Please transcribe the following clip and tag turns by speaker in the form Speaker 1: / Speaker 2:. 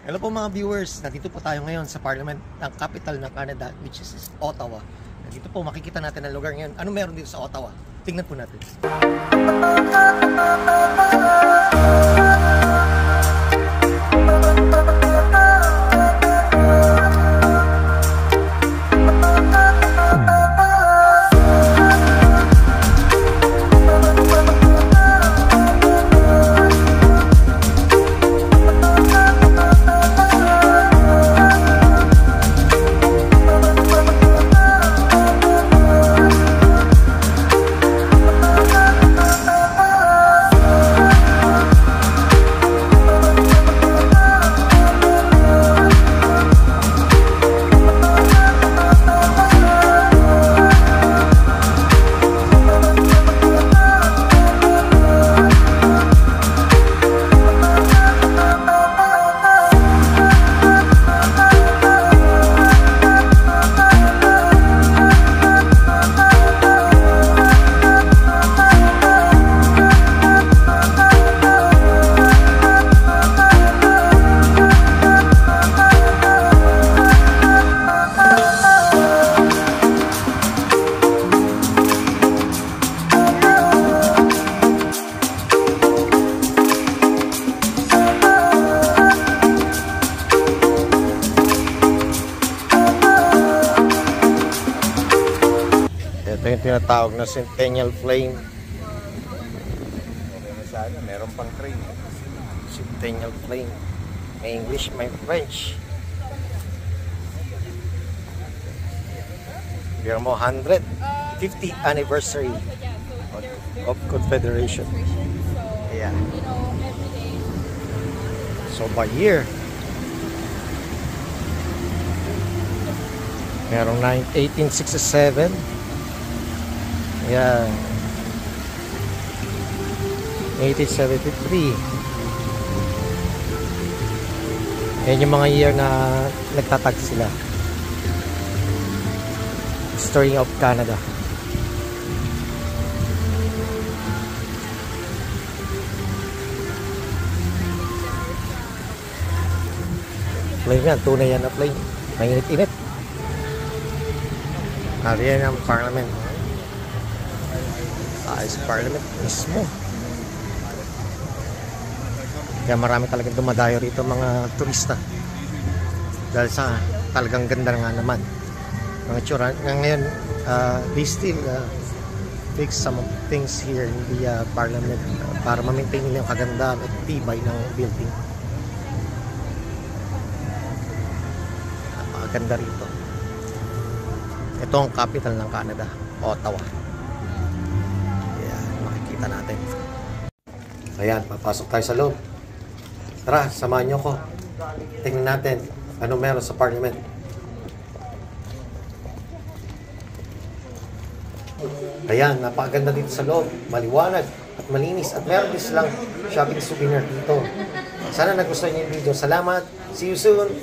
Speaker 1: Hello po mga viewers, nandito po tayo ngayon sa Parliament ng capital ng Canada, which is Ottawa. Nandito po makikita natin ang lugar ngayon. Ano meron dito sa Ottawa? Tingnan po natin. Ito yung tinatawag na Centennial Flame.
Speaker 2: Meron pang train.
Speaker 1: Centennial Flame. May English, may French. Bigyan mo 150th anniversary of Confederation. Yeah. So by year, merong 1867. Yeah. 1873. Yan yung mga year na nagtatag sila. History of Canada. Flame yan, tunay yan na flame. Mainit-init. Nariyan ang Parliament. Sa Parliament mismo. Kaya marami talagang dumadayo rito mga turista. Dahil sa talagang ganda nga naman. Mga tsura. Ngayon, they still fix some of things here in the Parliament para ma-maintain nila yung kagandahan at tibay ng building. Napakaganda rito. Ito ang capital ng Canada, Ottawa. Natin. Ayan, papasok tayo sa loob. Tara, samahan nyo ko. Tingnan natin ano meron sa Parliament. Ayan, napakaganda dito sa loob. Maliwanag at malinis. At meron din silang shopping souvenir dito. Sana nagustuhan nyo yung video. Salamat. See you soon.